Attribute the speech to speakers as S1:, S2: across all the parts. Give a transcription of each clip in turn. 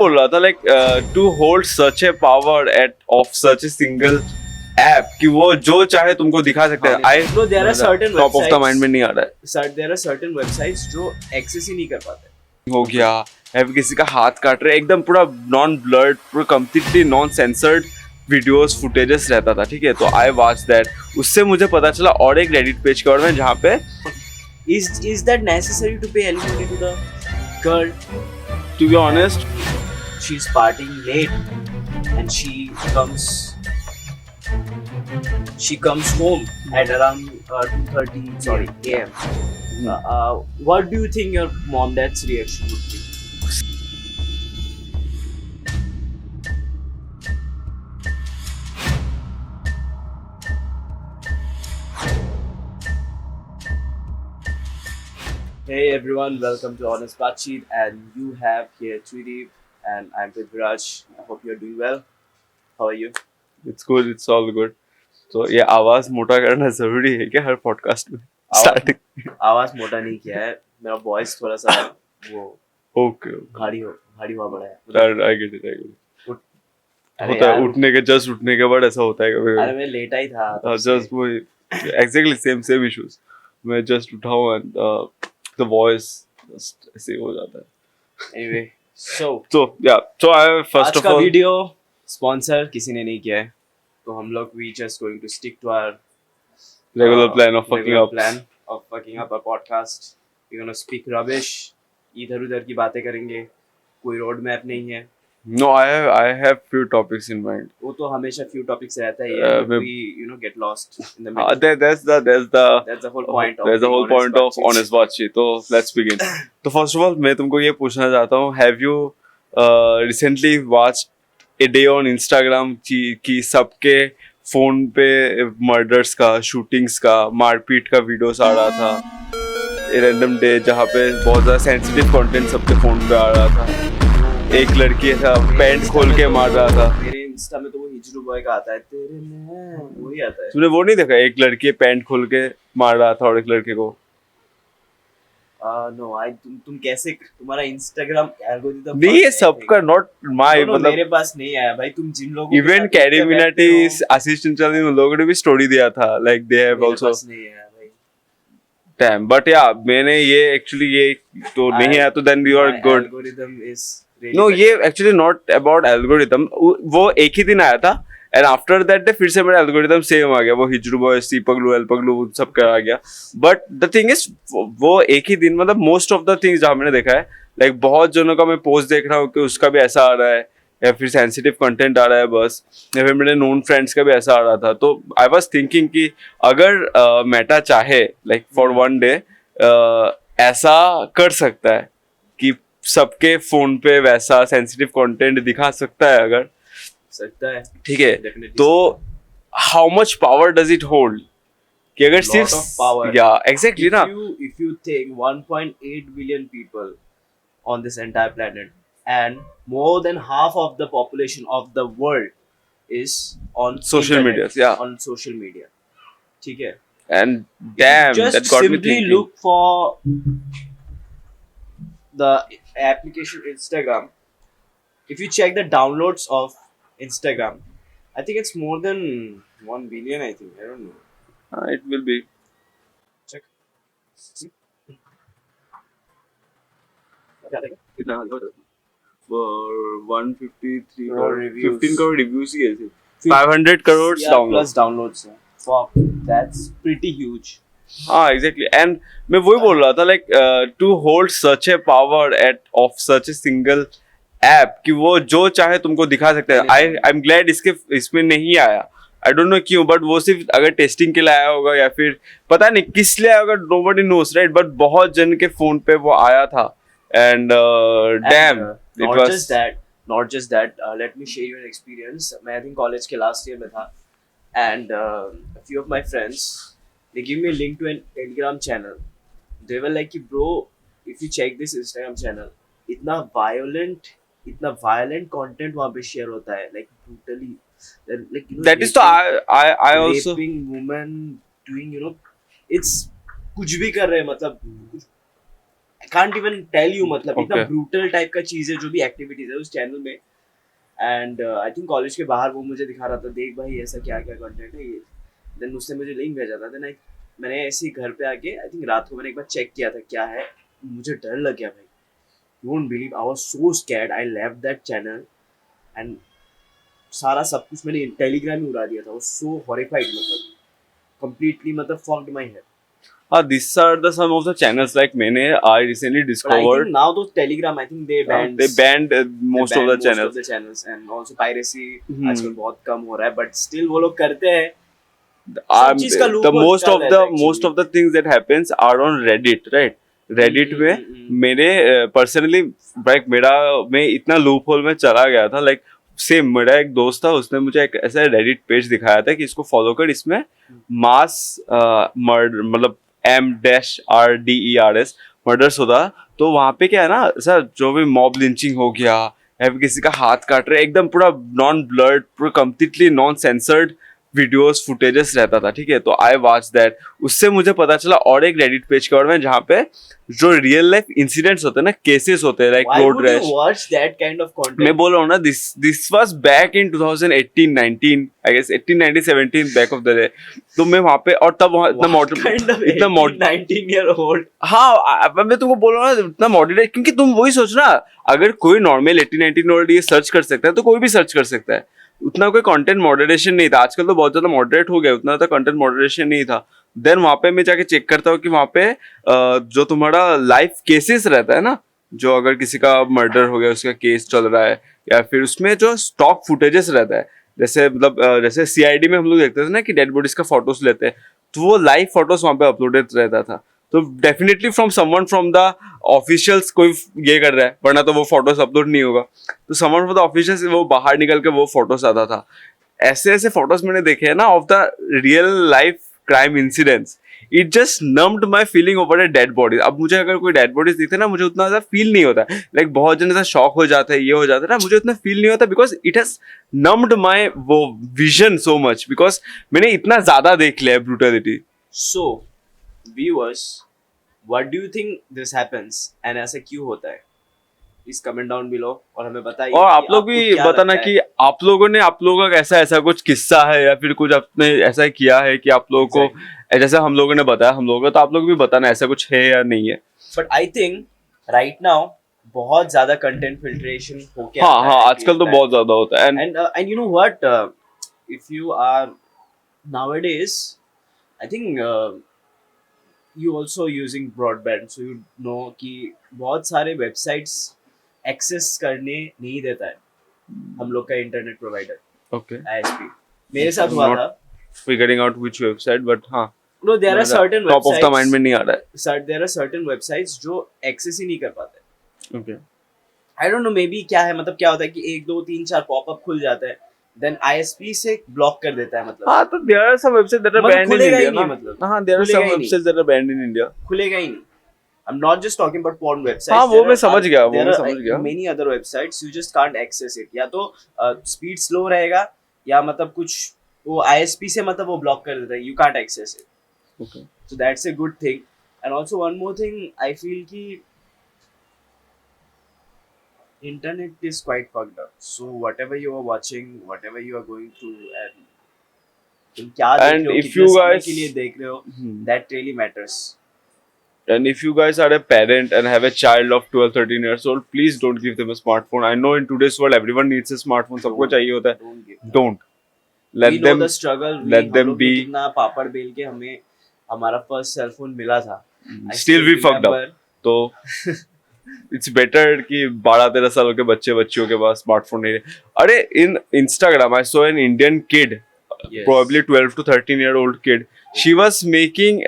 S1: बोल रहा था like to hold such a power at of such a single app कि वो जो चाहे तुमको दिखा सकते हैं. I
S2: No, there are certain
S1: top of the
S2: websites-
S1: mind में नहीं आ रहा
S2: there are certain websites जो एक्सेस ही नहीं कर पाते.
S1: है. हो गया या फिर किसी का हाथ काट रहे एकदम पूरा नॉन ब्लर्ड पूरा completely non censored videos footages रहता था. ठीक है, तो आई वॉच दैट. उससे मुझे पता चला और एक रेडिट पेज के बारे में जहाँ पे
S2: Is that necessary to pay alimony to the girl?
S1: To be honest
S2: She's partying late and she comes home at around 2:30 a.m. What do you think your mom dad's reaction would be? Hey everyone, welcome to Honest Batcheet, and you have here Trideep and I'm Prithviraj. I hope you're doing well. How are you?
S1: It's good, it's all good. तो ये आवाज मोटा करना जरूरी है क्या हर podcast में starting?
S2: आवाज मोटा नहीं किया है, मेरा वॉइस थोड़ा सा वो
S1: ओके
S2: भारी हुआ बड़ा है.
S1: I get it.
S2: अरे
S1: होता है
S2: यार,
S1: उठने के जस्ट उठने के बाद ऐसा होता है कभी
S2: अरे मैं लेटा ही था.
S1: जस्ट वो एग्जैक्टली सेम इश्यूज. मैं जस्ट उठाऊं एंड द वॉइस जस्ट ऐसे हो जाता है.
S2: Anyway, so
S1: so I first
S2: आज
S1: of
S2: का
S1: all
S2: वीडियो स्पॉन्सर किसी ने नहीं किया है, तो हम लोग we just going to stick to our
S1: regular plan of fucking
S2: regular
S1: up.
S2: plan of fucking up our podcast. We're gonna speak rubbish, इधर उधर की बातें करेंगे, कोई रोड मैप नहीं है.
S1: No, I have few topics in mind.
S2: वो तो हमेशा few topics रहता ही
S1: Uh,
S2: है.
S1: मैं-
S2: We get lost in the middle.
S1: There's the
S2: That's the whole point.
S1: there's the
S2: being
S1: whole point of
S2: Batcheet.
S1: honest बातचीत. तो let's begin. तो first of all मैं तुमको ये पूछना चाहता हूँ, have you recently watched a day on Instagram कि सबके फोन पे मर्डर्स का, शूटिंग्स का, मारपीट का वीडियोस आ रहा था. ए रैंडम डे जहाँ पे बहुत ज़्यादा सेंसिटिव कंटेंट सबके फोन पे आ रहा था. एक लड़की ऐसा पैंट खोल के मार रहा था.
S2: मेरे इंस्टा में तो वो हिजरू बॉय का आता है, तेरे में वही आता है.
S1: तुमने वो नहीं देखा, एक लड़की पैंट खोल के मार रहा था और एक लड़के को?
S2: नो आई तुम कैसे, तुम्हारा इंस्टाग्राम एल्गोरिथम
S1: नहीं, ये सबका नॉट माय
S2: मेरे
S1: मतलब
S2: पास नहीं आया भाई. तुम जिन लोगों
S1: इवन कैरी मिनाटी असिस्टेंट चल उन लोगों ने भी स्टोरी दिया था लाइक दे हैव आल्सो
S2: नहीं आया भाई.
S1: टाइम. बट या मैंने ये एक्चुअली ये तो नहीं आया तो then you are good.
S2: Algorithm is
S1: no, ये एक्चुअली नॉट अबाउट एल्गोरिथम. वो एक ही दिन आया था एंड आफ्टर दैट डे फिर से मेरा एल्गोरिथम सेम आ गया. वो हिजरू बॉय, सी पगलू, एल पगलू सब का आ गया. बट द थिंग इज वो एक ही दिन मतलब मोस्ट ऑफ द थिंग्स जहाँ मैंने देखा है लाइक बहुत जनों का मैं पोस्ट देख रहा हूँ कि उसका भी ऐसा आ रहा है या फिर सेंसिटिव कंटेंट आ रहा है बस, या फिर मेरे नोन फ्रेंड्स का भी ऐसा आ रहा था. तो आई वाज थिंकिंग कि अगर मेटा चाहे लाइक फॉर वन डे ऐसा कर सकता है कि सबके फोन पे वैसा सेंसिटिव कंटेंट दिखा सकता है अगर
S2: सकता है.
S1: ठीक है.
S2: Definitely
S1: तो how much power does it hold कि अगर
S2: Lot of power.
S1: सिर्फ या एग्जैक्टली ना
S2: if you take 1.8 billion people on this entire planet and more than half of the population of the world is on
S1: Social
S2: internet,
S1: media, yeah.
S2: on social media, ठीक है.
S1: And dam
S2: Just
S1: that got me
S2: simply
S1: thinking.
S2: look for the application Instagram. If you check the downloads of Instagram, I think it's more than 1 billion. I think, I don't know.
S1: It will be.
S2: Check.
S1: For 153
S2: crore reviews.
S1: 15 crore reviews ही ऐसे 500 crore
S2: Yeah,
S1: downloads.
S2: plus downloads. Fuck, that's pretty huge.
S1: हाँ exactly. And मैं वही बोल रहा था like to hold such a power at of such a single app कि वो जो चाहे तुमको दिखा सकते हैं. आई एम ग्लैड इसमें नहीं आया. आई डोंट नो क्यों, बट वो सिर्फ अगर टेस्टिंग के लिए आया होगा या फिर पता नहीं किस लिए आया होगा, नोबडी नोस राइट. बट बहुत जन के फोन पे वो आया था and damn it
S2: Not
S1: was.
S2: just that. Let me share you an experience. मैं I think college के last year में था, and a few of my friends, they give me a link to an Telegram channel. They were like, bro, if you check this Instagram channel, इतना violent content वहाँ पे share होता है, like brutally, like
S1: That is तो I also
S2: raping women, doing it's कुछ भी कर रहे हैं, मतलब can't even tell you, मतलब इतना
S1: Okay.
S2: ब्रूटल टाइप का चीज है जो भी एक्टिविटीज है उस चैनल में. एंड आई थिंक कॉलेज के बाहर वो मुझे दिखा रहा था, देख भाई ऐसा क्या क्या कंटेंट है ये. देन उसने मुझे लिंक भेजा था. देन मैंने ऐसे ही घर पे आके आई थिंक रात को मैंने एक बार चेक किया था क्या है. मुझे डर लग गया भाई. You won't believe, I was so scared. I left that channel and सारा सब कुछ मैंने टेलीग्राम में उड़ा दिया था. सो हॉरिफाइड, मतलब कंप्लीटली, मतलब fucked my head.
S1: These are the some of the channels like I recently
S2: But I
S1: discovered.
S2: think now those Telegram, I think they banned.
S1: They banned most of the
S2: most
S1: channels.
S2: of the channels, and also piracy आजकल
S1: Hmm.
S2: बहुत कम हो रहा है. But still वो लोग करते हैं. चीज़ का
S1: The
S2: loophole
S1: most
S2: निकाल
S1: of
S2: रहे
S1: the
S2: हैं
S1: most
S2: actually.
S1: of the things that happens are on Reddit, right? Reddit में मेरे पर्सनली लाइक मेरा मैं इतना लूप होल में चला गया था. लाइक सेम मेरा एक दोस्त था, उसने मुझे एक ऐसा रेडिट पेज दिखाया था कि इसको फॉलो कर, इसमें मास मर्डर मतलब MRDERS मर्डर्स होता. तो वहां पे क्या है ना सर, जो भी मॉब लिंचिंग हो गया या फिर किसी का हाथ काट रहे, एकदम पूरा नॉन ब्लर्ड, पूरा completely non censored videos footages रहता था. ठीक है, तो आई वॉच दैट. उससे मुझे पता चला और एक रेडिट पेज के बारे में जहाँ पे जो रियल लाइफ इंसिडेंट्स होते हैं ना, केसेस होते हैं like
S2: Why
S1: road
S2: would you
S1: rash.
S2: watch that kind of content?
S1: मैं बोल रहा हूँ ना, this was back in 2018-19 I guess 18-19-17 back of the day. तो मैं वहाँ पे, और तब वहाँ इतना
S2: What
S1: मॉडर्न,
S2: kind of
S1: इतना
S2: 19-year-old?
S1: हाँ अब मैं तुमको बोल रहा हूँ ना इतना मॉडरेट, क्योंकि तुम वही सोच ना, अगर कोई नॉर्मल 18-19 ओल्ड ये सर्च कर सकता है तो कोई भी सर्च कर सकता है. उतना कोई कंटेंट मॉडरेशन नहीं था. आजकल तो बहुत ज्यादा मॉडरेट हो गया, उतना ज्यादा कंटेंट मॉडरेशन नहीं था. देन वहां पे मैं जाके चेक करता हूँ कि वहां पे जो तुम्हारा लाइव केसेस रहता है ना, जो अगर किसी का मर्डर हो गया उसका केस चल रहा है, या फिर उसमें जो स्टॉक फुटेजेस रहता है, जैसे मतलब जैसे CID में हम लोग देखते थे ना कि डेड बॉडीज का फोटोज लेते हैं, तो वो लाइव फोटोज वहां पे अपलोडेड रहता था. तो definitely from someone from the officials कोई ये कर रहा है, वरना तो वो फोटोज अपलोड नहीं होगा. तो समवन फ्रॉम द ऑफिशियल्स वो बाहर निकल के वो फोटोज आता था. ऐसे ऐसे फोटोज मैंने देखे हैं ना of the real life crime incidents. It just numbed my feeling over a dead body. अब मुझे अगर कोई डेड बॉडीज दिखते ना, मुझे उतना ज्यादा फील नहीं होता. लाइक बहुत जन ऐसा शॉक हो जाता है, ये हो जाता है ना, मुझे उतना फील नहीं होता बिकॉज इट हैज नम्ड माई वो विजन सो मच, बिकॉज मैंने इतना ज्यादा देख लिया है brutality.
S2: So, viewers, what do you think this happens? And ऐसा क्यों होता है? Please comment down below और हमें बताइए.
S1: और आप
S2: कि
S1: लोग
S2: आपको
S1: भी
S2: क्या
S1: बताना
S2: लगता
S1: कि
S2: है?
S1: आप लोगों ने, आप लोगों का ऐसा ऐसा कुछ किस्सा है या फिर कुछ आपने ऐसा किया है कि आप लोगों को, जैसे हम लोगों ने बताया हम लोगों को, तो आप लोग भी बताना ऐसा कुछ है या नहीं है.
S2: But I think right now बहुत ज्यादा content filtration हो गया
S1: हाँ हाँ, आजकल तो बहुत ज्यादा होता है.
S2: and you know what, if you are nowadays, I think you also using broadband, so you know कि बहुत सारे websites access करने नहीं देता है हम लोग का इंटरनेट प्रोवाइडर
S1: ओके,
S2: ISP. मेरे साथ हुआ
S1: Not-
S2: था.
S1: Figuring out which website, but हाँ
S2: No, there are certain
S1: top of the mind में
S2: websites.
S1: नहीं आ रहा है.
S2: There are certain websites जो access ही नहीं कर पाते.
S1: Okay,
S2: I don't know, maybe क्या है, मतलब क्या होता है कि 1 2 3 4 पॉपअप खुल जाता है, देन ISP से ब्लॉक कर देता है. मतलब
S1: हाँ, तो there are some website that are
S2: मतलब
S1: बैंड इन
S2: खुलेगा ही
S1: इंडिया
S2: नहीं,
S1: ना.
S2: मतलब
S1: हाँ, देयर आर
S2: खुलेगा
S1: सम
S2: ही नहीं.
S1: Websites that are banned in India.
S2: खुलेगा ही नहीं. I'm not just talking about porn websites.
S1: हाँ, वो
S2: There
S1: मैं
S2: are-
S1: समझ गया, वो
S2: there
S1: मैं
S2: are,
S1: समझ गया.
S2: many other websites you just can't access it. या तो स्पीड स्लो रहेगा, या मतलब कुछ वो ISP से मतलब वो ब्लॉक कर देता है. You can't access it.
S1: Okay,
S2: So that's a good thing. And also one more thing, I feel कि internet is quite fucked up. So whatever you are watching, whatever you are going through, and तुम क्या देख
S1: And
S2: रहे हो,
S1: if
S2: कितने
S1: you
S2: समय
S1: guys-
S2: के लिए देख रहे हो,
S1: Hmm.
S2: that really matters.
S1: And if you guys are a parent and have a child of 12-13 years old, please don't give them a smartphone. I know in today's world everyone needs a smartphone, सबको
S2: Don't-
S1: चाहिए होता है.
S2: Don't give.
S1: Don't let
S2: We know
S1: them
S2: the struggle.
S1: let
S2: हम
S1: them
S2: लोग ने
S1: be.
S2: कितना पापड़ bell के हमें हमारा फर्स्ट सेल फोन मिला था. I
S1: Still we fucked up.
S2: remember.
S1: तो it's better कि 12-13 साल के बच्चियों के पास स्मार्टफोन नहीं है. अरे in Instagram I saw an Indian kid,
S2: Yes.
S1: probably 12 to 13-year-old kid. She was making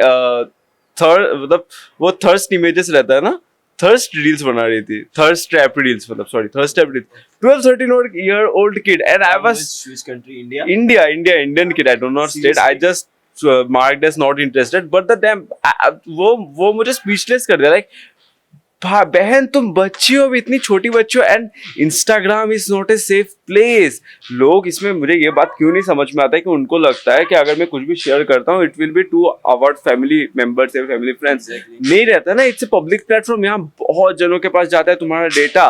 S1: मतलब वो थर्स्ट इमेजेस रहता है ना, थर्स्ट रील्स बना रही थी, थर्स्ट ट्रैप रील्स, मतलब sorry thirst trap reels. 12-13-year-old kid and I was
S2: Which country? India.
S1: Indian kid. I do not state. I
S2: Seriously?
S1: just marked as not interested. But the damn वो मुझे speechless कर दिया. Like बहन तुम बच्ची हो, इतनी छोटी बच्ची हो, and Instagram is not a safe place. लोग इसमें, मुझे ये बात क्यों नहीं समझ में आता है कि उनको लगता है कि अगर मैं कुछ भी शेयर करता हूँ it will be to about family members या फैमिली फ्रेंड्स. नहीं रहता ना, इट्स ए पब्लिक प्लेटफॉर्म. यहाँ बहुत जनों के पास जाता है तुम्हारा data,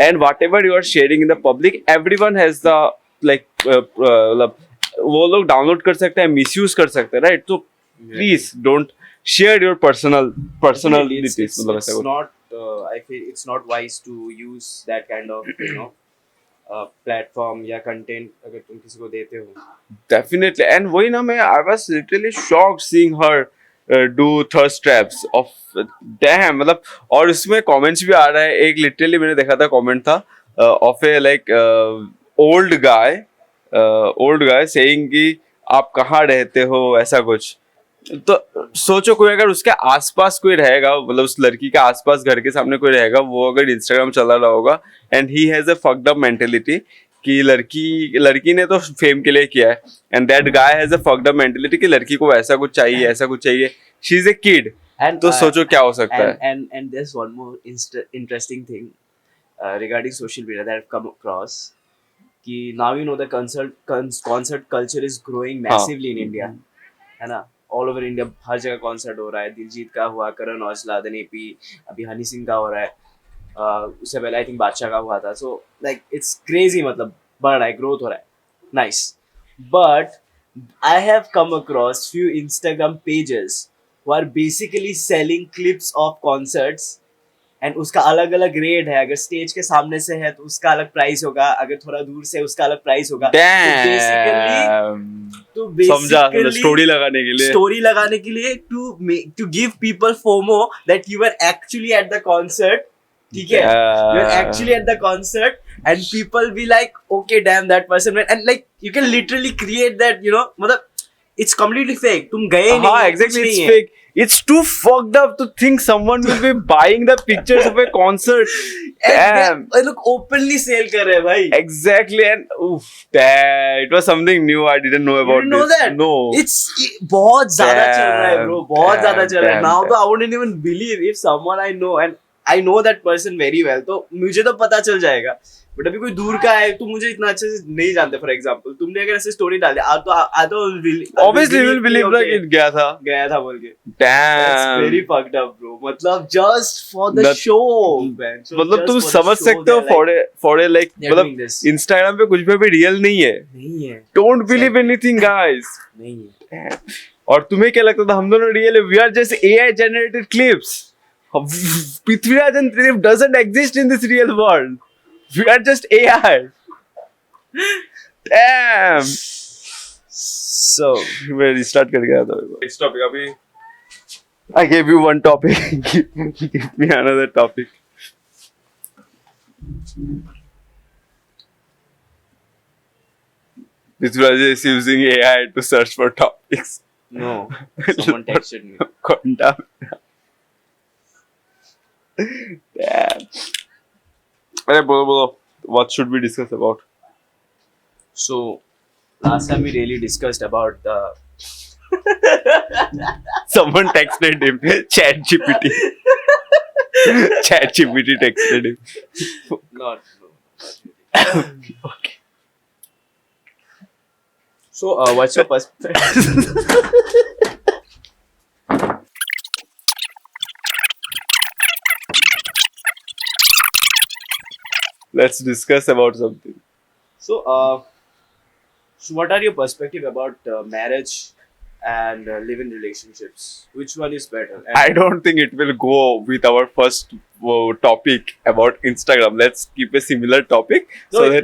S1: and whatever you are sharing in the public, everyone has the like, मतलब वो लोग डाउनलोड कर सकते हैं, मिसयूज कर सकते हैं, राइट? तो please don't share your personal details.
S2: It's not. I feel it's not wise to use that kind of platform या content अगर तुम किसी को देते हो.
S1: Definitely. And वही ना, मैं I was literally shocked seeing her do thirst traps of damn, मतलब. और उसमें comments भी आ रहा है. एक literally मैंने देखा था comment था of a like old guy saying कि आप कहाँ रहते हो, ऐसा कुछ. तो सोचो, कोई अगर उसके आसपास कोई रहेगा, मतलब उस लड़की के आसपास घर के सामने कोई रहेगा, वो अगर इंस्टाग्राम चला रहा होगा and he has a fucked up mentality कि लड़की ने तो फेम के लिए किया है, and that guy has a fucked up mentality कि लड़की को ऐसा कुछ चाहिए, शी इज ए किड. तो सोचो क्या हो सकता है.
S2: And there's one more interesting thing regarding social media that I've come across. कि now you know the concert culture is growing massively in India, है ना? ऑल ओवर इंडिया हर जगह कॉन्सर्ट हो रहा है. दिलजीत का हुआ, करण औजला, देन एपी, अभी हनी सिंह का हो रहा है. उससे पहले आई थिंक बादशाह का हुआ था. सो लाइक इट्स क्रेजी, मतलब बढ़ रहा है, ग्रोथ हो रहा है. Nice. But I have come across few Instagram pages who are basically selling clips of concerts, and उसका अलग अलग रेट है. अगर स्टेज के सामने से है तो उसका अलग प्राइस होगा, अगर थोड़ा दूर से उसका अलग प्राइस होगा. तो बेसिकली
S1: स्टोरी लगाने के लिए
S2: to give people FOMO that you are actually at the concert. ठीक है, you are actually at the concert and people be like okay damn that person, and like you can literally create that, you know, मतलब it's completely fake. तुम गए नहीं.
S1: हाँ, exactly, it's fake. It's too fucked up to think someone will be buying the pictures of a concert. Damn.
S2: They look openly sale कर रहे हैं भाई.
S1: Exactly, and oof, damn, it was something new I didn't know about.
S2: You didn't know
S1: this.
S2: that?
S1: No.
S2: It's बहुत ज़्यादा चल रहा है bro. बहुत ज़्यादा चल रहा है. Now तो I wouldn't even believe if someone I know, and I know that person very well, तो मुझे तो पता चल जाएगा. बट अभी कोई दूर का है, तुम मुझे इतना अच्छे से नहीं जानते. फॉर एग्जांपल तुमने अगर ऐसे स्टोरी डाल दिया तो
S1: obviously will believe that it गया था
S2: बोल के.
S1: Damn,
S2: that's very fucked up bro. मतलब just for the show man.
S1: मतलब तुम समझ सकते हो for a like, मतलब इंस्टाग्राम पे कुछ भी रियल नहीं है. Don't believe anything guys.
S2: नहीं है.
S1: और तुम्हें क्या लगता था हम दोनों रियल है? We are just AI generated clips. Prithviraj and Trilip doesn't exist in this real world. We are just AI. Damn.
S2: So
S1: मैं restart कर गया था. Next topic अभी. I gave you one topic. Give me another topic. Prithviraj is using AI to search for topics.
S2: no, someone texted me.
S1: Damn. Damn. अरे बोलो, what should we discuss about?
S2: So last time we really discussed about
S1: Someone texted him. ChatGPT. ChatGPT texted him.
S2: not
S1: Okay.
S2: So what's your perspective?
S1: Let's discuss about something.
S2: So what are your perspective about marriage and live-in relationships? Which one is better? And
S1: I don't think it will go with our first topic about Instagram. Let's keep a similar topic so that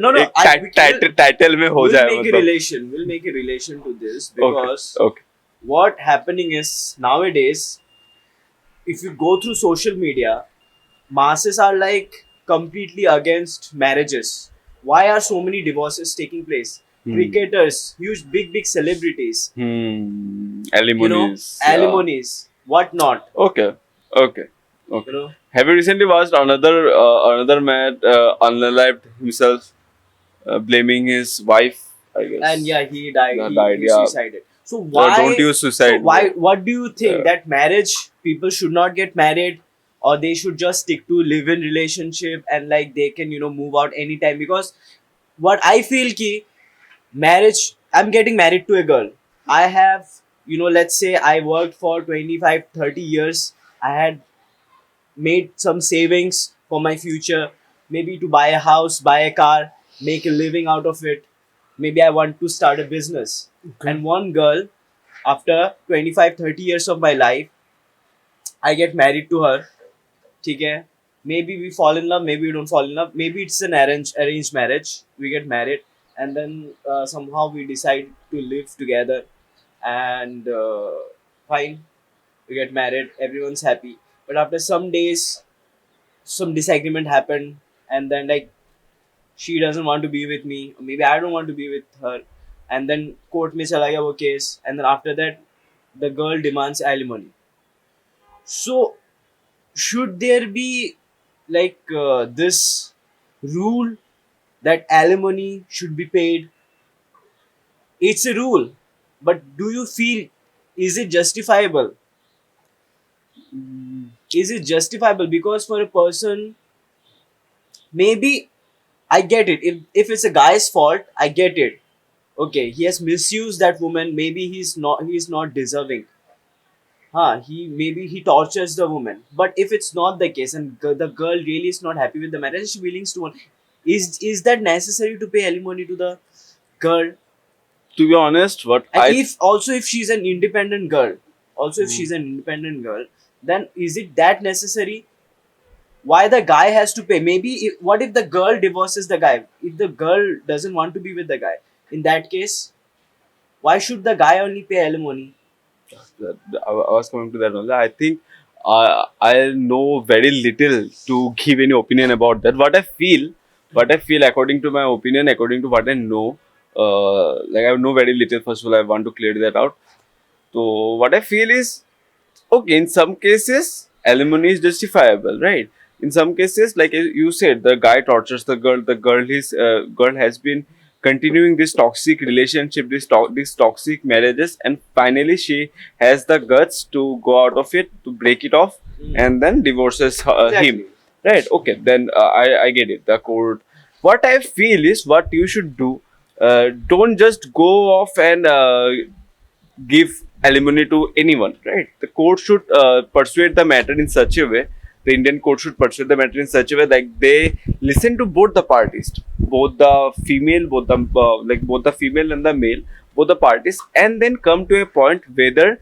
S1: एक title में हो जाए.
S2: We'll make a relation to this because
S1: okay.
S2: What happening is nowadays, if you go through social media, masses are like completely against marriages. Why are so many divorces taking place? Cricketers, huge big celebrities.
S1: Alimonies.
S2: Alimonies. What not?
S1: Okay. You
S2: know?
S1: Have you recently watched another man unalived himself, blaming his wife, I guess.
S2: And yeah, he died. He suicided. So
S1: why don't use suicide?
S2: So what do you think that marriage, people should not get married? or they should just stick to live-in relationship and like they can move out anytime. Because what I feel ki marriage, I'm getting married to a girl. I have, let's say I worked for 25-30 years. I had made some savings for my future, maybe to buy a house, buy a car, make a living out of it. Maybe I want to start a business. And one girl, after 25-30 years of my life, I get married to her. ठीक है, maybe we fall in love, maybe we don't fall in love, maybe it's an arranged marriage. We get married, and then somehow we decide to live together, and fine, we get married, everyone's happy. But after some days, some disagreement happened, and then like she doesn't want to be with me, or maybe I don't want to be with her, and then court mein chala gaya wo case, and then after that the girl demands alimony. So should there be like this rule that alimony should be paid? It's a rule, but do you feel, is it justifiable? Is it justifiable? Because for a person, maybe I get it. If it's a guy's fault, I get it. Okay, he has misused that woman. Maybe he's not deserving. He maybe he tortures the woman. But if it's not the case, and the girl really is not happy with the marriage, she willing to one, is that necessary to pay alimony to the girl?
S1: To be honest, what
S2: And
S1: I
S2: if she's an independent girl, then is it that necessary? Why the guy has to pay? Maybe what if the girl divorces the guy? If the girl doesn't want to be with the guy, in that case, why should the guy only pay alimony?
S1: I was coming to that only. I think I know very little to give any opinion about that. What I feel according to my opinion, according to what I know, like I know very little. First of all, I want to clear that out. So what I feel is, okay, in some cases, alimony is justifiable, right? In some cases, like you said, the guy tortures the girl. The girl has been continuing this toxic relationship, these toxic marriages, and finally she has the guts to go out of it, to break it off, and then divorces him. Right? Okay, then I get it. The court. What I feel is, what you should do. Don't just go off and give alimony to anyone, right? The court should persuade the matter in such a way. The Indian court should persuade the matter in such a way that they listen to both the parties, both the female, both the female and the male, both the parties, and then come to a point whether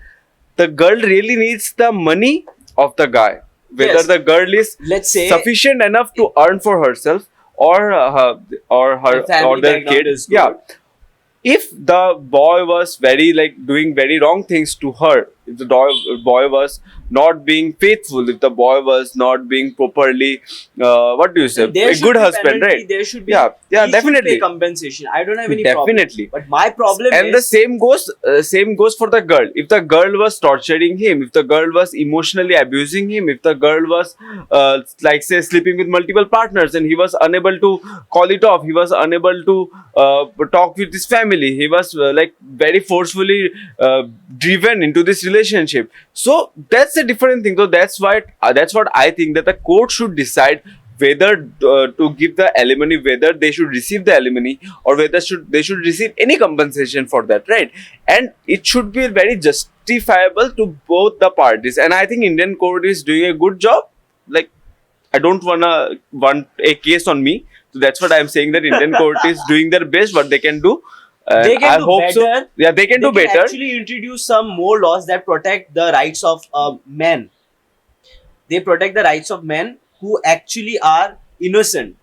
S1: the girl really needs the money of the guy, whether
S2: Yes.
S1: the girl is
S2: Let's say
S1: sufficient enough to earn for herself or her
S2: the family
S1: or their
S2: background
S1: kid.
S2: is good.
S1: Yeah, if the boy was very like doing very wrong things to her, if the boy was not being faithful, if the boy was not being properly, what do you say,
S2: There
S1: a
S2: should
S1: good
S2: be
S1: husband,
S2: penalty,
S1: right?
S2: There should be.
S1: Yeah,
S2: He should
S1: definitely.
S2: pay compensation. I don't have any problem.
S1: Definitely.
S2: But my problem
S1: And
S2: is
S1: the same goes for the girl. If the girl was torturing him, if the girl was emotionally abusing him, if the girl was like say sleeping with multiple partners, and he was unable to call it off, he was unable to talk with his family, he was like very forcefully driven into this relationship. So that's a different thing. So that's what I think, that the court should decide whether to give the alimony, whether they should receive the alimony, or whether they should receive any compensation for that, right? And it should be very justifiable to both the parties. And I think Indian court is doing a good job. Like, I don't want a case on me. So that's what I'm saying, that Indian court is doing their best, what they can do. And
S2: They can
S1: I
S2: do
S1: hope so.
S2: better.
S1: Yeah, they can do better.
S2: actually introduce some more laws that protect the rights of men. They protect the rights of men who actually are innocent.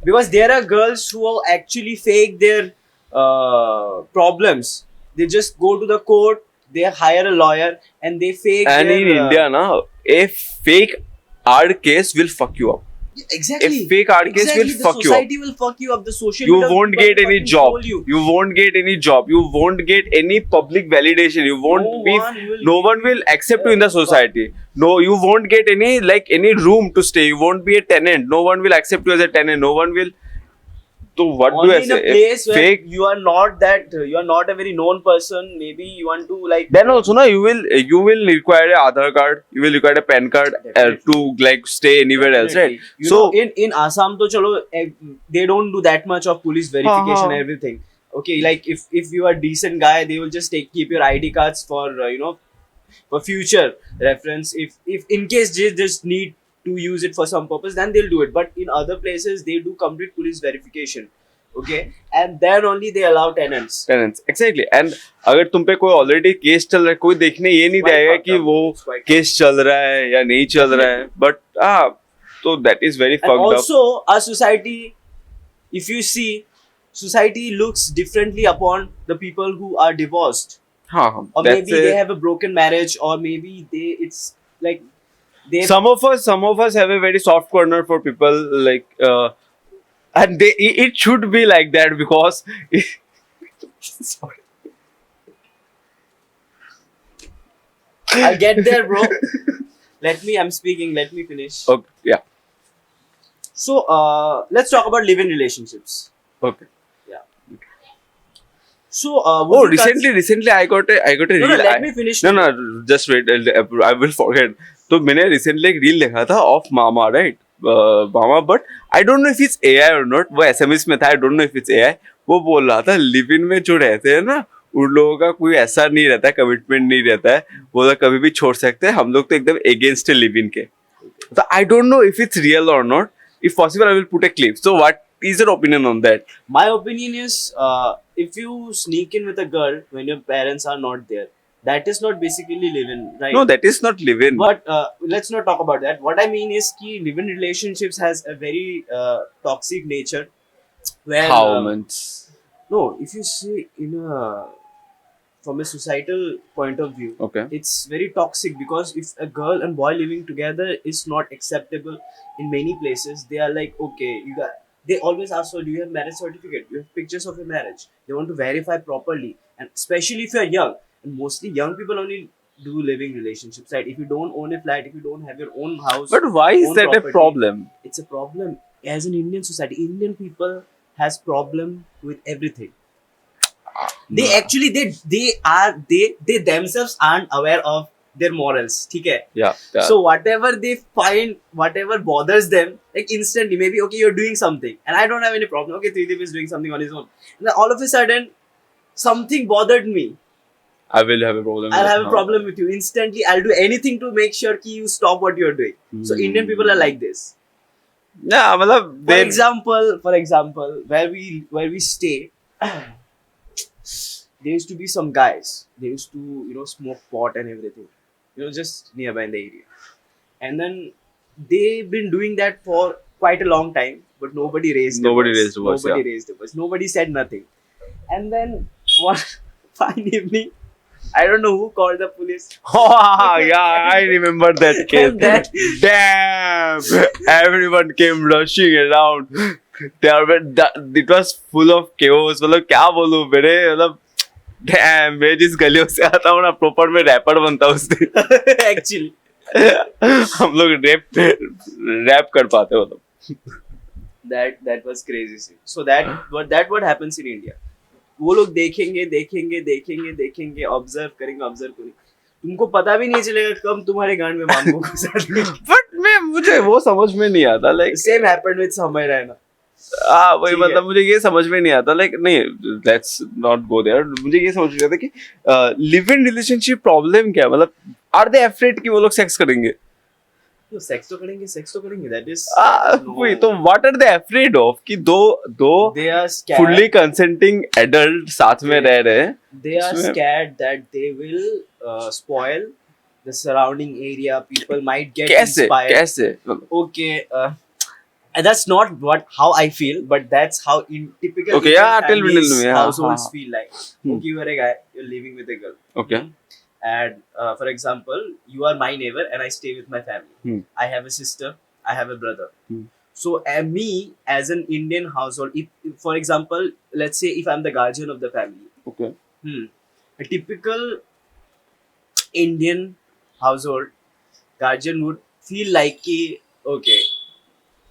S2: Because there are girls who actually fake their problems. They just go to the court, they hire a lawyer, and they fake
S1: And
S2: their,
S1: in India, a fake hard case will fuck you up.
S2: Exactly.
S1: A fake hard case will
S2: the
S1: fuck you up.
S2: society will fuck you up. The social
S1: You
S2: media
S1: won't
S2: will
S1: get any
S2: fucking
S1: job.
S2: troll you.
S1: You won't get any job. You won't get any public validation. You won't no one will accept you in the society. No, you won't get any room to stay. You won't be a tenant. No one will accept you as a tenant. No one will तो what do I
S2: Only in a
S1: say?
S2: place where
S1: Fake.
S2: you are not a very known person. Maybe you want to like.
S1: Then also, no, you will require a Aadhaar card, you will require a PAN card
S2: Definitely.
S1: to like stay anywhere else, right?
S2: Definitely. You
S1: So
S2: know, in Assam, to chalo, they don't do that much of police verification and everything. Okay, like if you are a decent guy, they will just keep your ID cards for for future reference. If in case they just need to use it for some purpose, then they'll do it. But in other places, they do complete police verification. Okay, and then only they allow tenants.
S1: tenants exactly. And अगर तुम पे कोई already case चल रहा है, कोई देखने ये नहीं
S2: Quite
S1: देगा
S2: fucked
S1: कि
S2: up,
S1: वो
S2: it's quite
S1: केस चल रहा है या नहीं चल रहा है, बट तो that is very
S2: And
S1: fucked up.
S2: also, our society, if you see, society looks differently upon the people who are divorced,
S1: हाँ
S2: or
S1: that's
S2: maybe they have a broken marriage, or maybe it's like they.
S1: some of us have a very soft corner for people like and it should be like that because sorry.
S2: I'll get there, bro. I'm speaking. Let me finish.
S1: Okay, yeah,
S2: So, let's talk about live-in relationships.
S1: okay.
S2: So,
S1: Oh, recently I got a
S2: No,
S1: reel.
S2: let me finish.
S1: No, just wait. I will forget. तो मैंने recently एक reel देखा था of Mama, right? Mama, but I don't know if it's AI or not. वो SMS में था. I don't know if it's AI. वो बोल रहा था live in में जो रहते हैं ना, उन लोगों का कोई ऐसा नहीं रहता है, कमिटमेंट नहीं रहता है, वो लोग कभी भी छोड़ सकते हैं. हम लोग तो एकदम अगेंस्ट है लिव इन के. तो I don't know if it's real or not. If possible, I will put a clip. So what is your opinion on that?
S2: My opinion is, if you sneak in with a girl when your parents are not there, that is not basically live-in, right?
S1: No, that is not live in.
S2: But let's not talk about that. What I mean is, ki live-in relationships has a very toxic nature. Where
S1: How much?
S2: no, if you see from a societal point of view,
S1: Okay.
S2: it's very toxic, because if a girl and boy living together is not acceptable in many places, they are like, okay, they always ask, so do you have marriage certificate, do you have pictures of your marriage? They want to verify properly, and especially if you're young, and mostly young people only do living relationships, right? If you don't own a flat, if you don't have your own house,
S1: But why is
S2: own
S1: that
S2: property,
S1: a problem?
S2: it's a problem. As an Indian society, Indian people has problem with everything. They actually they themselves aren't aware of their morals. ठीक है?
S1: Yeah.
S2: So whatever they find, whatever bothers them, like instantly, maybe okay, you're doing something, and I don't have any problem. Okay, Tridip is doing something on his own, and then all of a sudden, something bothered me.
S1: I will have a problem.
S2: I'll
S1: with
S2: have a
S1: now.
S2: problem with you instantly. I'll do anything to make sure कि you stop what you're doing. So Indian people are like this.
S1: Yeah, मतलब
S2: For example, where we stay, there used to be some guys. They used to smoke pot and everything, just nearby in the area. And then they've been doing that for quite a long time, but nobody raised a
S1: Nobody
S2: voice.
S1: raised a voice,
S2: Nobody
S1: yeah.
S2: raised a voice. Nobody said nothing. And then one fine evening, I don't know who called the police.
S1: Oh, yeah, I remember that case.
S2: And that-
S1: Damn! Everyone came rushing around. It was full of chaos. मतलब क्या बोलूं मेरे मतलब damn, मैं जिस गलियों से आता हूँ ना, प्रॉपर में रैपर बनता हूँ उस दिन.
S2: Actually.
S1: हम लोग रैप कर पाते हो तो.
S2: That was crazy scene. So what happens in India. वो लोग देखेंगे, ऑब्जर्व करेंगे. तुमको पता भी नहीं चलेगा कब तुम्हारे गांड में मामू घुसा देंगे.
S1: बट मुझे वो समझ में नहीं आता लाइक
S2: Same happened with समय रैना.
S1: वही
S2: ठीक है.
S1: मतलब मुझे ये समझ में नहीं आता लाइक नहीं लेट्स नॉट गो देयर. मुझे ये समझ नहीं आता कि लिव इन रिलेशनशिप प्रॉब्लम क्या है. मतलब आर दे अफ्रेड कि वो लोग सेक्स करेंगे.
S2: तो सेक्स तो करेंगे. That is
S1: वही तो what are they afraid of कि दो
S2: they are scared.
S1: Fully consenting adult साथ में रह रहे हैं.
S2: They are
S1: इसमें-
S2: scared that they will spoil the surrounding area. People might get
S1: कैसे
S2: inspired. Okay, and that's not how I feel, but that's how in typical
S1: Okay,
S2: Indian
S1: yeah, tell me,
S2: families,
S1: yeah,
S2: households
S1: हाँ.
S2: feel like.
S1: Hmm.
S2: Okay, you are a guy, you're living with a girl.
S1: Okay
S2: And for example, you are my neighbor and I stay with my family.
S1: Hmm.
S2: I have a sister, I have a brother.
S1: Hmm.
S2: So me as an Indian household, if for example, let's say if I'm the guardian of the family,
S1: okay
S2: a typical Indian household guardian would feel like, okay,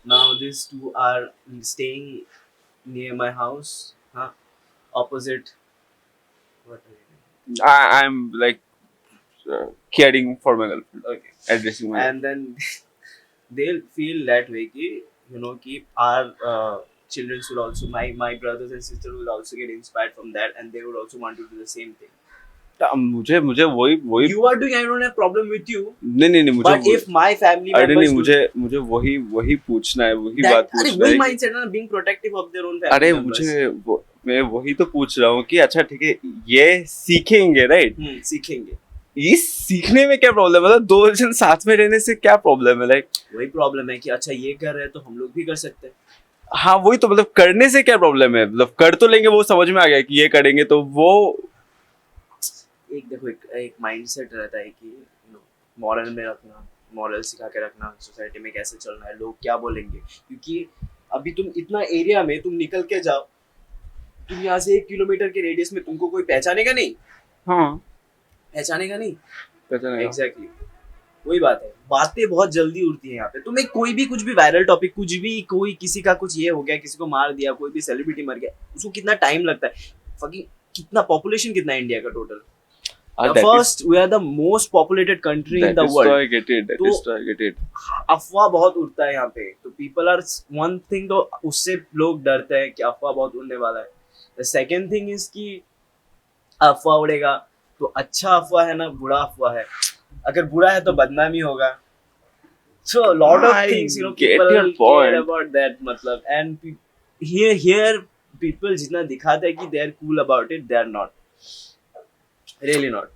S2: now these two are staying near my house, huh? Opposite. What are you
S1: I'm like caring for my girlfriend,
S2: doing? Okay.
S1: addressing my.
S2: And then they'll feel that way कि कि our children will also, my brothers and sisters will also get inspired from that, and they would also want to do the same thing.
S1: मुझे मुझे वही
S2: You are doing, I don't have problem with you,
S1: नहीं मुझे
S2: but if my family
S1: अरे
S2: members
S1: नहीं मुझे वही पूछना है, वही
S2: that,
S1: बात
S2: अरे
S1: पूछना
S2: वही
S1: है
S2: mindset है ना, being protective of their own family
S1: अरे
S2: members.
S1: मैं वही तो पूछ रहा हूँ कि अच्छा ठीक है ये सीखेंगे राइट,
S2: सीखेंगे.
S1: ये सीखने में क्या प्रॉब्लम है, मतलब दो जन साथ में रहने से क्या प्रॉब्लम है, लाइक
S2: वही प्रॉब्लम है कि अच्छा ये कर रहे हैं तो हम लोग भी कर सकते हैं.
S1: हाँ वही तो, मतलब करने से क्या प्रॉब्लम है, मतलब कर तो लेंगे, वो समझ में आ गया कि ये करेंगे तो वो
S2: एक देखो एक माइंडसेट रहता है कि मॉरल में रखना, मॉरल सिखा के रखना, सोसाइटी में कैसे चलना है, लोग क्या बोलेंगे. क्योंकि अभी तुम इतना एरिया में तुम निकल के जाओ, तुम यहाँ से 1 किलोमीटर के रेडियस में तुमको कोई पहचानेगा नहीं.
S1: हाँ
S2: पहचानेगा नहीं.
S1: पता नहीं
S2: एग्जैक्टली वही बात है. बातें बहुत जल्दी उड़ती है यहाँ पे. तुम्हें कोई भी कुछ भी वायरल टॉपिक, कुछ भी, कोई किसी का कुछ ये हो गया, किसी को मार दिया, कोई भी सेलिब्रिटी मर गया, उसको कितना टाइम लगता है. फकिंग कितना पॉपुलेशन कितना है इंडिया का total. First we are the most populated country in the world.
S1: I get it.
S2: अफवाह बहुत उड़ता है यहाँ पे. तो पीपल आर वन थिंग, तो उससे लोग डरते हैं कि अफवाह बहुत उड़ने वाला है. द सेकेंड थिंग इज कि अफवाह उड़ेगा तो अच्छा अफवाह है ना बुरा अफवाह है. अगर बुरा है तो बदनामी होगा. So a lot of
S1: I
S2: things,
S1: get
S2: people
S1: your
S2: care
S1: point.
S2: about that, मतलब. And here people जितना दिखाते हैं कि they are cool about it, they are not. Really not.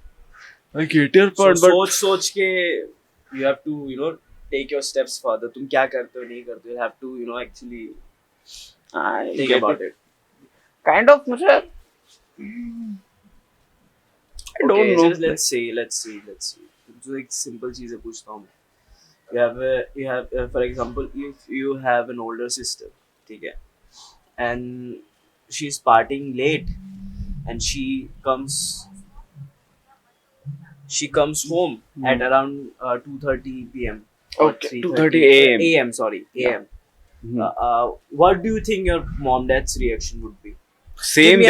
S1: I get your
S2: So
S1: point, but
S2: सोच के you have to take your steps further. तुम क्या करते हो नहीं करते हो, you have to actually
S1: I
S2: think
S1: get
S2: about
S1: it.
S2: it.
S1: Kind of मुझे I don't
S2: Okay,
S1: know.
S2: just let's see. तो एक simple चीज़ें पूछता हूँ. You have for example, if you have an older sister, ठीक है, and she's partying late, and she comes home at around 2:30 p.m. or
S1: Okay,
S2: 3:30
S1: 2:30 a.m.
S2: a.m. Sorry, a.m. What do you think your dad's reaction would be?
S1: Same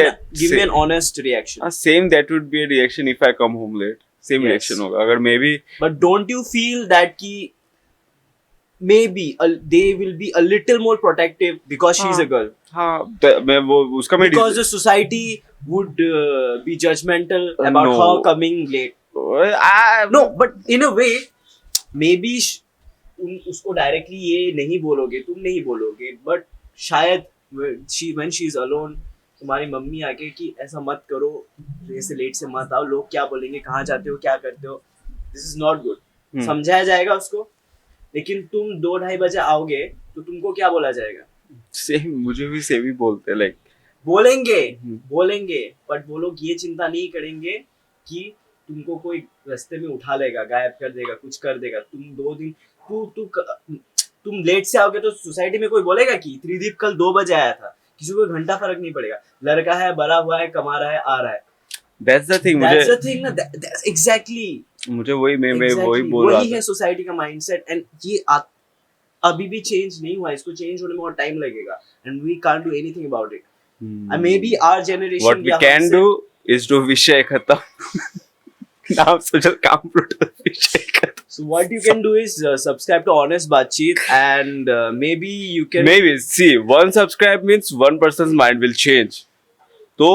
S2: Give me an honest reaction.
S1: same that would be a reaction if I come home late. Same
S2: Yes.
S1: reaction होगा अगर maybe
S2: But don't you feel that कि maybe they will be a little more protective because she's a girl?
S1: हाँ मैं वो उसका मैं
S2: Because the society would be judgmental about
S1: No.
S2: her coming late. No, but in a way, maybe तुम उसको directly ये नहीं बोलोगे, तुम नहीं बोलोगे, बट शायद when she is alone, तुम्हारी मम्मी आके कि ऐसा मत करो, ऐसे लेट से मत आओ, लोग क्या बोलेंगे, कहाँ जाते हो, क्या करते हो, दिस इज नॉट गुड. समझाया जाएगा उसको. लेकिन तुम 2-2:30 बजे आओगे तो तुमको क्या बोला जाएगा?
S1: सेम मुझे भी सेम ही बोलते लाइक
S2: बोलेंगे बट वो लोग ये चिंता नहीं करेंगे कि तुमको कोई रास्ते में उठा लेगा, गायब कर देगा, कुछ कर देगा. तुम 2 दिन तुम लेट से आओगे तो सोसाइटी में कोई बोलेगा कि त्रिदीप कल 2 बजे आया था. किसी को घंटा फर्क नहीं पड़ेगा. लड़का है, बड़ा हुआ है, कमा रहा है, आ रहा है.
S1: That's the thing.
S2: That's the thing ना. That's exactly.
S1: मुझे वही मैं वही बोल रहा
S2: वही
S1: था.
S2: है सोसाइटी का माइंडसेट. एंड ये अभी भी चेंज नहीं हुआ. इसको चेंज होने में और टाइम लगेगा. And we can't do anything about it. And maybe our generation.
S1: What we can do is do विषय खत्म. नाम सोशल काम विषय खत्म.
S2: So what you can do is subscribe to Honest Baatcheet, and maybe you can.
S1: Maybe see, one subscribe means one person's mind will change. तो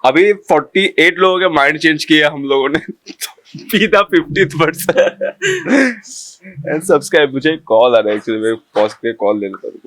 S1: अभी 48 लोगों के माइंड चेंज किया हम लोगों ने. Be the 50th person. And subscribe. मुझे call आ रहा है एक्चुअली, मैं पॉज पे कॉल ले लेता हूँ.